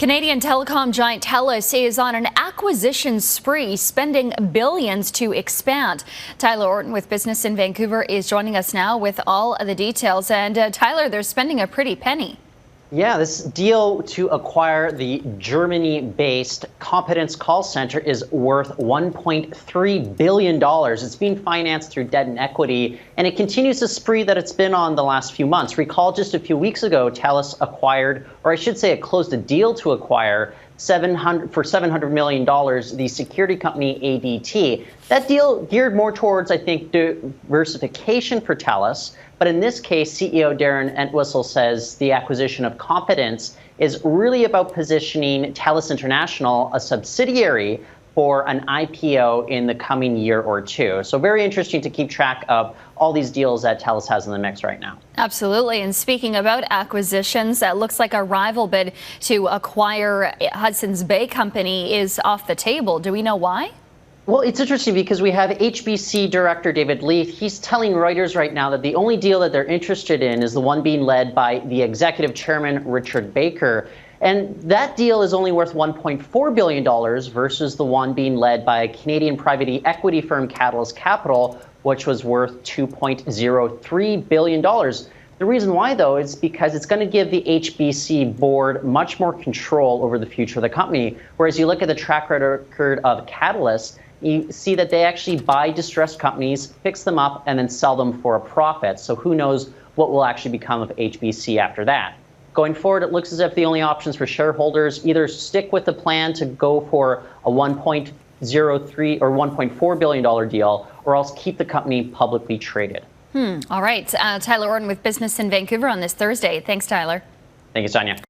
Canadian telecom giant Telus is on an acquisition spree, spending billions to expand. Tyler Orton with Business in Vancouver is joining us now with all of the details. And Tyler, they're spending a pretty penny. Yeah, this deal to acquire the Germany-based Competence Call Center is worth $1.3 billion. It's being financed through debt and equity, and it continues the spree that it's been on the last few months. Recall just a few weeks ago, Telus acquired, or I should say it closed a deal to acquire for $700 million, the security company ADT. That deal geared more towards, I think, diversification for Telus. But in this case, CEO Darren Entwistle says the acquisition of Competence is really about positioning Telus International, a subsidiary, for an IPO in the coming year or two. So very interesting to keep track of all these deals that Telus has in the mix right now. Absolutely. And speaking about acquisitions, that looks like a rival bid to acquire Hudson's Bay Company is off the table. Do we know why? Well, it's interesting because we have HBC director David Leith. He's telling Reuters right now that the only deal that they're interested in is the one being led by the executive chairman, Richard Baker. And that deal is only worth $1.4 billion versus the one being led by Canadian private equity firm Catalyst Capital, which was worth $2.03 billion. The reason why, though, is because it's going to give the HBC board much more control over the future of the company. Whereas you look at the track record of Catalyst, you see that they actually buy distressed companies, fix them up, and then sell them for a profit. So who knows what will actually become of HBC after that. Going forward, it looks as if the only options for shareholders either stick with the plan to go for a $1.03 or $1.4 billion deal, or else keep the company publicly traded. All right. Tyler Orton with Business in Vancouver on this Thursday. Thanks, Tyler. Thank you, Sonia.